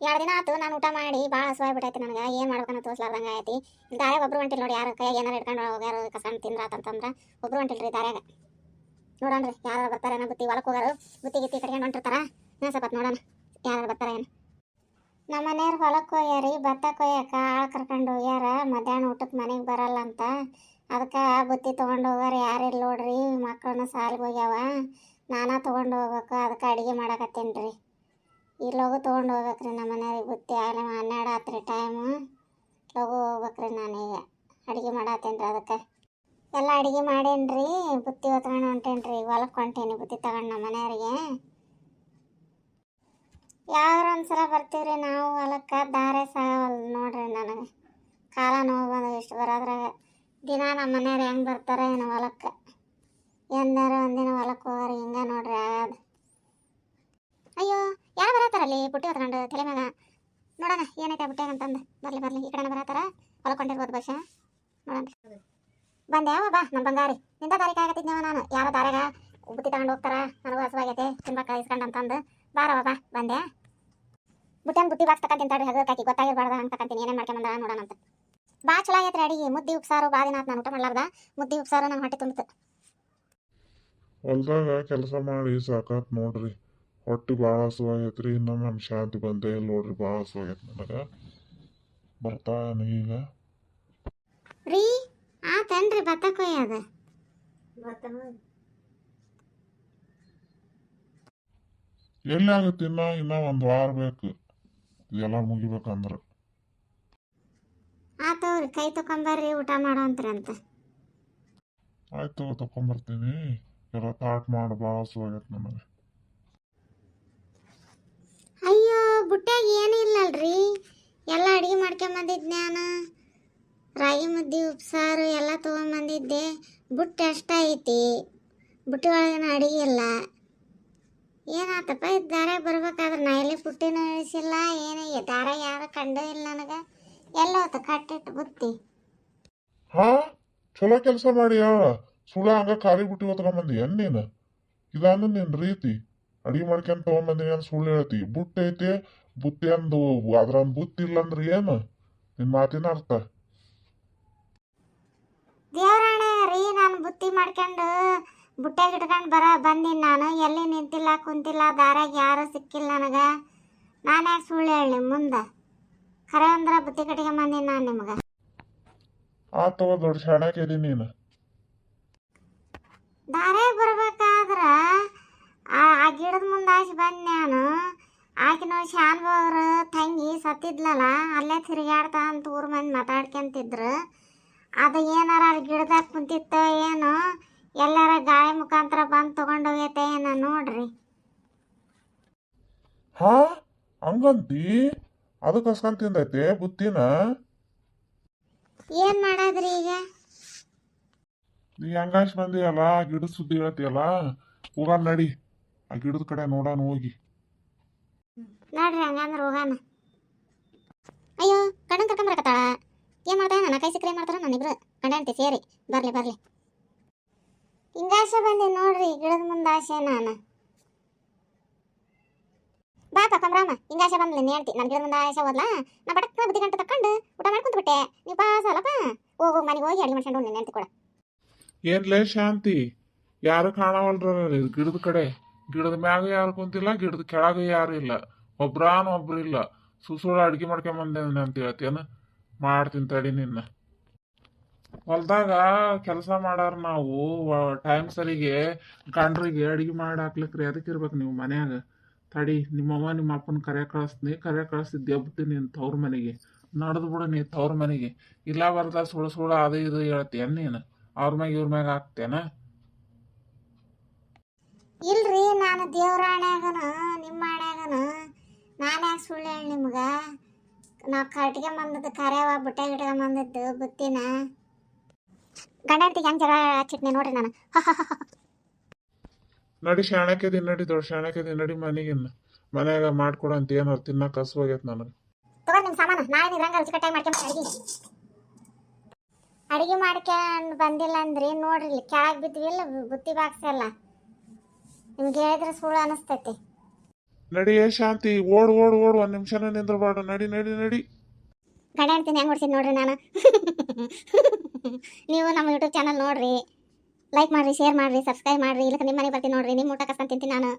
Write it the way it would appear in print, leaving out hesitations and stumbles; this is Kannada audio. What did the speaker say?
ಎರಡು ದಿನ ಆತು ನಾನು ಊಟ ಮಾಡಿ ಭಾಳ ಹಸುವಾಗ್ಬಿಟ್ಟೈತಿ ನನಗೆ. ಏನು ಮಾಡ್ಬೇಕನ್ನ ತೋರಿಸ್ಲಾರ್ದಂಗೆ ಐತಿ. ದಾರ್ಯಾಗ ಒಬ್ರು ಹೊಂಟಿಲ್ಲ ನೋಡಿ, ಯಾರು ಕೈ ಏನಾರು ಹಿಡ್ಕೊಂಡು ಹೋಗ್ಯಾರ ಕಸ್ಕೊಂಡು ತಿಂದ್ರಾತಂತಂದ್ರೆ ಒಬ್ರು ಹೊಂಟಿಲ್ರಿ ದಾರ್ಯಾಗ. ನೋಡೋಣ್ರಿ ಯಾರು ಬರ್ತಾರೇನೋ ಬುತ್ತಿ ಹೊಲಕ್ಕೆ ಹೋಗೋರು ಬುತ್ತಿ ಗಿತ್ತಿ ಕಟ್ಕೊಂಡು ಹೊಂಟಿರ್ತಾರ. ಸ್ವಲ್ಪ ನೋಡೋಣ ಯಾರು ಬರ್ತಾರ ಏನು. ನಮ್ಮ ಮನೆಯವ್ರು ಹೊಲಕ್ಕೆ ಹೋಗ್ಯಾರಿ, ಭತ್ತ ಕೊಯ್ಯಕ್ಕೆ ಆಳು ಕರ್ಕೊಂಡು ಹೋಗ್ಯಾರ. ಮಧ್ಯಾಹ್ನ ಊಟಕ್ಕೆ ಮನೆಗೆ ಬರಲ್ಲ ಅಂತ, ಅದಕ್ಕೆ ಬುತ್ತಿ ತೊಗೊಂಡು ಹೋಗಾರ. ಯಾರಿಲ್ಲ ನೋಡ್ರಿ, ಮಕ್ಕಳನ್ನ ಸಾಲಿಗೆ ಹೋಗ್ಯಾವ. ನಾನಾ ತೊಗೊಂಡು ಹೋಗ್ಬೇಕು, ಅದಕ್ಕೆ ಅಡುಗೆ ಮಾಡಕತ್ತೀನಿ ರೀ. ಲಘು ತೊಗೊಂಡು ಹೋಗ್ಬೇಕ್ರಿ ನಮ್ಮ ಮನೆಯವ್ರಿಗೆ ಬುತ್ತಿ. ಆಗಲೇ 12 ಆತ್ರಿ ಟೈಮು. ಲಘು ಹೋಗ್ಬೇಕ್ರಿ ನಾನೀಗ ಅಡುಗೆ ಮಾಡತ್ತೀನಿ ರೀ. ಅದಕ್ಕೆ ಎಲ್ಲ ಅಡುಗೆ ಮಾಡೇನಿ ರೀ, ಬುತ್ತಿ ಹೊತ್ಕೊಂಡು ಹೊಂಟೇನಿ ರೀ. ಹೊಲಕ್ಕೆ ಹೊಂಟೇನಿ ಬುತ್ತಿ ತಗೊಂಡು ನಮ್ಮ ಮನೆಯವ್ರಿಗೆ. ಯಾವ್ರ ಒಂದ್ಸಲ ಬರ್ತೀವ್ರಿ ನಾವು ಹೊಲಕ್ಕೆ, ದಾರೆ ಸಾಗವಲ್ ನೋಡ್ರಿ ನನಗೆ. ಕಾಲ ನೋವು ಬಂದು ಇಷ್ಟು ಬರೋದ್ರಾಗ ದಿನ ನಮ್ಮ ಮನೆಯವ್ರು ಹೆಂಗೆ ಬರ್ತಾರೆ ಏನು ಹೊಲಕ್ಕೆ. ಎಂದಾರ ಒಂದಿನ ಹೊಲಕ್ಕೆ ಹೋಗಾರ ಹಿಂಗೆ ನೋಡ್ರಿ ಆಗೋದು. ಅಯ್ಯೋ ಯಾರು ಬರತ್ತಾರಲ್ಲಿ ಬುಟ್ಟಿ ಹೊತ್ಕೊಂಡು ತಲೆ ಮ್ಯಾಗ. ನೋಡೋಣ ಏನೈತೆ ಬುಟ್ಟ್ಯಾಗ ಅಂತಂದು. ಬರಲಿ ಈ ಕಡೆ ಬರತ್ತಾರ, ಹೊಲಕ್ಕೆ ಹೊಂಟಿರ್ಬೋದು ಬಹುಶಃ. ನೋಡೋಣ ಬಂದೆ ಯಾವ ಬಾ ನಮ್ಮ ಬಂಗಾರಿ. ನಿಂದ ದಾರಿ ಕಾಯಕತ್ತಿದ್ನೇವ ನಾನು. ಯಾರೋ ದಾರ್ಯಾಗ ಬುತ್ತಿ ತಗೊಂಡು ಹೋಗ್ತಾರ, ನನಗೂ ಹಸುವಾಗೈತೆ ತಿನ್ಬೇಕು ಇಸ್ಕೊಂಡು ಅಂತಂದು ಬಾರವ ಬಾ ಬಂದೆ. ಬುಟ್ಟಿ ಬಾಕ್ಸ್ ತಗೊಂತೀನಿ ತಡ್ರಿ, ಹಗರ್ ಹಾಕಿ ಗೊತ್ತಾಗಿರ್ಬಾರ್ದ ಹಂಗೆ ತಗೊಂತೀನಿ. ಏನೇನು ಮಾಡ್ಕೊಂಬಂದ ನೋಡೋಣ ಅಂತ. ಬಾ ಚಲೋ ಆಗೈತ್ರಿ ಅಡಿಗೆ. ಮುದ್ದಿ ಉಪ್ಸಾರು ಭಾಳ ದಿನ ಆತು ನಾನು ಊಟ ಮಾಡ್ಲಾರ್ದ. ಮುದ್ದಿ ಉಪ್ಸಾರು ನನ್ನ ಹೊಟ್ಟೆ ತುಂಬಿತು. ಹೊಲ್ದಾಗ ಕೆಲಸ ಮಾಡಿ ಸಾಕಾತ್ ನೋಡ್ರಿ. ಹೊಟ್ಟೆ ಭಾಳ ಹಸುವಾಗೈತ್ರಿ. ಇನ್ನೂ ನನ್ನ ಶಾಂತಿ ಬಂದೇ ಇಲ್ಲ ನೋಡ್ರಿ. ಭಾಳ ಹಸುವಾಗೈತೆ ನನಗೆ. ಬರ್ತಾ ಈಗ ರೀ ಆತೇನ್ರಿ ಭತ್ತ ಕೊಯ್ಯೋದು? ಎಲ್ಲಿ ಆಗುತ್ತೆ ಇನ್ನೂ 1 ವಾರ ಬೇಕು ಇದೆಲ್ಲ ಮುಗಿಬೇಕಂದ್ರೆ. ಆತವ್ರಿ ಕೈ ತಕೊಂಬರ್ರಿ ಊಟ ಮಾಡೋ ಅಂತ. ಆಯ್ತು ತಗೊಂಬರ್ತೀನಿ. ಎಲ್ಲ ತಾಟ್ ಮಾಡಿ ಭಾಳ ಹಸುವಾಗೈತೆ ನನಗೆ. ಅಯ್ಯೋ ಬುಟ್ಟ್ಯಾಗ ಏನೂ ಇಲ್ಲಲ್ರಿ, ಎಲ್ಲ ಅಡುಗೆ ಮಾಡ್ಕೊಂಬಂದಿದ್ದೆ ನಾನು. ರಾಗಿ ಮುದ್ದೆ ಉಪ್ಸಾರು ಎಲ್ಲ ತೊಗೊಂಬಂದಿದ್ದೆ. ಬುಟ್ಟಿ ಅಷ್ಟ ಐತಿ, ಬುಟ್ಟಿ ಒಳಗಿನ ಅಡುಗೆ ಇಲ್ಲ. ಏನಾತಪ್ಪ ಇದು ದಾರ ಬರ್ಬೇಕಾದ್ರೆ ನಾ ಎಲ್ಲಿ ಪುಟ್ಟಿನೂ ಇಳಿಸಿಲ್ಲ, ಏನೇ ದಾರ ಯಾರು ಕಂಡು ಇಲ್ಲ ನನಗೆ. ಎಲ್ಲೋತು ಕಟ್ಟಿಟ್ಟು ಬುತ್ತಿ. ಹಾ ಚಲೋ ಕೆಲಸ ಮಾಡಿ ಯಾವ ಸುಳ ಹಂಗ ಖಾಲಿ ಬುಟ್ಟಿ ಹೊತ್ಕೊಂಬಂದಿ ಏನ್ ನೀನು? ಇದಾನು ನಿನ್ ರೀತಿ ಅಡಿಗೆ ಮಾಡ್ಕೊಂಡ್ ತಗೊಂಬಂದಿನಿ ಅಂತ ಸುಳ್ಳು ಹೇಳ್ತಿ. ಬುಟ್ಟಿ ಐತಿ ಬುತ್ತಿ ಅಂದು ಅದ್ರಂದು ಬುತ್ತಿ ಇಲ್ಲ ಅಂದ್ರೆ ಏನು ನಿನ್ ಮಾತಿನ ಅರ್ಥ? ದೇವರಾಣೆ ರೀ, ನಾನು ಬುತ್ತಿ ಮಾಡ್ಕೊಂಡು ಬುಟ್ಟ್ಯಾಗ ಇಟ್ಕೊಂಡು ಬಂದೀನಿ ನಾನು. ಎಲ್ಲಿ ನಿಂತಿಲ್ಲ ಕುಂತಿಲ್ಲ, ದಾರ್ಯಾಗ ಯಾರು ಸಿಕ್ಕಿಲ್ಲ ನನಗೆ. ನಾನು ಯಾಕೆ ಸುಳ್ಳು ಹೇಳಿ ಮುಂದೆ? ಖರೆ ಅಂದ್ರೆ ಬುತ್ತಿ ಕಟ್ಕೊಂಬಂದೀನಿ ನಾನು ನಿಮ್ಗೆ. ತಗೋ ದೊಡ್ಡ ಶಾಣಕ್ಯದಿ ನೀನು. ದಾರ್ಯಾಗ ಬರ್ಬೇಕಾದ್ರೆ ಆ ಗಿಡದ ಮುಂದೆ ಆಸಿ ಬಂದು ನಾನು. ಆಕಿನ ಶಾನ್ಭವ್ರ ತಂಗಿ ಸತ್ತಿದ್ಲಲ್ಲ, ಅಲ್ಲೇ ತಿರುಗಾಡ್ತಾ ಅಂತ ಊರ್ ಮಂದಿ ಮಾತಾಡ್ಕೊಂತಿದ್ರು. ಅದು ಏನಾರ ಅಲ್ಲಿ ಗಿಡದಾಗ ಕುಂತಿತ್ತೋ ಏನೋ, ಎಲ್ಲಾರ ಗಾಳಿ ಮುಖಾಂತರ ಬಂದು ತೊಗೊಂಡೋಗೈತೆ ಏನೋ ನೋಡ್ರಿ. ಹಾ ಹಂಗಂತಿ? ಅದಕ್ಕೆ ಕಸ್ಕೊಂಡ್ ತಿಂದೈತೆ ಬುತ್ತಿನ? ಏನು ಮಾಡೋದ್ರಿ ಈಗ? ನೀ ಹೆಂಗಾಶ್ ಬಂದಿಯಲ್ಲ, ಗಿಡದ ಸುದ್ದಿ ಹೇಳ್ತೀಯಲ್ಲ, ಹೋಗ ನಡಿ ಆ ಗಿಡದ ಕಡೆ ನೋಡೋಣ ಹೋಗಿ. ನೋಡ್ರಿ ಹಂಗಂದ್ರೆ ಹೋಗೋಣ. ಅಯ್ಯೋ ಗಂಡನ ಕರ್ಕೊಂಬರಕತ್ತಾಳ. ಏನು ಮಾಡ್ತಾಳೆ? ನನ್ನ ಕೈ ಸಿಕ್ಕರೆ ಮಾಡ್ತಾರ ನಾನಿಬ್ರು ಗಂಡ ಅಂತಿ ಸೇರಿ. ಬರ್ಲಿ ಹಿಂಗಾಸೆ ಬಂದೀನಿ ನೋಡ್ರಿ, ಗಿಡದ ಮುಂದೆ ಆಸೆ ನಾನು. ಬಾ ಕಮ್ರಾಮ, ಹಿಂಗಾಸೆ ಬಂದ್ಲಿ ನೀ ಹೇಳ್ತಿ. ನನ್ನ ಗಿಡದ ಮುಂದೆ ಆಸೆ ಹೋದ್ಲಾ, ನಾ ಬಡಕ್ ಬುದ್ಧಿ ಗಂಟೆ ತಕೊಂಡು ಊಟ ಮಾಡಿ ಕುಂತ್ಬಿಟ್ಟೆ. ನೀವು ಪಾಸಲ್ಲಪ್ಪ, ಹೋಗು ಮನೆಗೆ ಹೋಗಿ ಅಡಿಗೆ ಮಾಡ್ಕೊಂಡು ನೀನು ಹೇಳ್ತಿ ಕೂಡ. ಏನ್ಲೇ ಶಾಂತಿ, ಯಾರು ಕಾಣವಲ್ರ ಗಿಡದ ಕಡೆ? ಗಿಡದ ಮ್ಯಾಗ ಯಾರು ಕುಂತಿಲ್ಲ, ಗಿಡದ ಕೆಳಗ ಯಾರು ಇಲ್ಲ, ಒಬ್ರು ಇಲ್ಲ. ಸುಸುಳ ಅಡ್ಗೆ ಮಾಡ್ಕೊಂಬಂದೇನೆ ಅಂತ ಹೇಳ್ತೇನ? ಮಾಡ್ತೀನಿ ತಡಿ ನಿನ್ನ. ಹೊಲ್ದಾಗ ಕೆಲಸ ಮಾಡಾರ ನಾವು ಟೈಮ್ ಸರಿಗೆ ಗಂಡ್ರಿಗೆ ಅಡಿಗೆ ಮಾಡಿ ಹಾಕ್ಲಿಕ್ರಿ. ಅದಕ್ಕೆ ಇರ್ಬೇಕು ನೀವು ಮನ್ಯಾಗ. ತಡಿ ನಿಮ್ಮವ್ವ ನಿಮ್ಮ ಅಪ್ಪನ ಕರೆ ಕಳಿಸ್ತಿದ್ದೆ ಬಿಡ್ತೀನಿ ನೀನು ತವ್ರ ಮನೆಗೆ. ನಡೆದು ಬಿಡು ನೀ ತವ್ರ ಮನೆಗೆ. ಇಲ್ಲ ಬರ್ದ ಸುಳ ಅದು ಇದು ಹೇಳ್ತೇನೆ ನೀನು. ಅವ್ರ ಮ್ಯಾಗ ಇವ್ರ ಮ್ಯಾಗ ಹಾಕ್ತೇನ? ಇಲ್ರಿ, ನಾನು ದೇವ್ರಾಣ್ಯಾಗನು ನಿಮ್ಮ ಆಣ್ಯಾಗನು ನಾನು ಯಾಕೆ ಸುಳ್ಳು ಹೇಳಿ ನಿಮ್ಗೆ? ನಾವು ಕಟ್ಕೊಂಬಂದದ್ದು ಕರೆವ ಬುಟ್ಟ್ಯಾಗ ಇಟ್ಕೊಂಬಂದದ್ದು ಬುತ್ತಿನ. ಗಂಡ ಹೆಂಡ್ತಿಗೆ ಹೆಂಗೆ ಜಗಳ ಹಚ್ಚಿಟ್ನೆ ನೋಡ್ರಿ ನಾನು. ನಡಿ ಶಾಣಕ್ಯದಿ, ನಡಿ ದೊಡ್ಡ ಶಾಣಕ್ಯದಿ, ನಡಿ ಮನೆಗಿನ್ನ. ಮನ್ಯಾಗ ಮಾಡ್ಕೊಡಂತ ಏನಾರು ತಿನ್ನಕ್ಕೆ ಹಸುವಾಗೈತೆ ನನಗೆ. ತಗೊಂಡು ನಿಮ್ಮ ಸಾಮಾನು ನಾಳೆ ಇರಂಗ ರುಚಿಕಟ್ಟಾಗಿ ಮಾಡ್ಕೊಂಡು ಅಡಿಗೆ ಮಾಡ್ಕೊಂಡು ಬಂದಿಲ್ಲ ಅಂದ್ರಿ ನೋಡ್ರಿ, ಇಲ್ಲಿ ಕೆಳಗೆ ಬಿದ್ವಿಲ್ಲ ಬುತ್ತಿ ಬಾಕ್ಸ್ ಎಲ್ಲ. ನಿಮ್ಗೆ ಹೇಳಿದ್ರೆ ಸುಳ್ಳು ಅನಿಸ್ತೈತಿ. ನಡಿಯೇ ಶಾಂತಿ, ಓಡ್ ಓಡ್ ಓಡ್, ಒಂದ್ ನಿಮಿಷನ ನಿಂದ್ರಬೇಡ, ನಡಿ ನಡಿ ನಡಿ. ಗಾಡಿ ಆಡ್ತೀನಿ ಹೆಂಗೆ ಓಡಿಸಿದ್ ನೋಡ್ರಿ ನಾನು. ನೀವು ನಮ್ಮ ಯೂಟ್ಯೂಬ್ ಚಾನಲ್ ನೋಡ್ರಿ, ಲೈಕ್ ಮಾಡ್ರಿ, ಶೇರ್ ಮಾಡ್ರಿ, ಸಬ್ಸ್ಕ್ರೈಬ್ ಮಾಡ್ರಿ. ಇಲ್ಲಕ್ಕೆ ನಿಮ್ಮ ಮನೆ ಬರ್ತೀನಿ ನೋಡ್ರಿ, ನಿಮ್ಮ ಊಟ ಕಸ್ಕೊಂಡ್ ತಿಂತೀನಿ ನಾನು.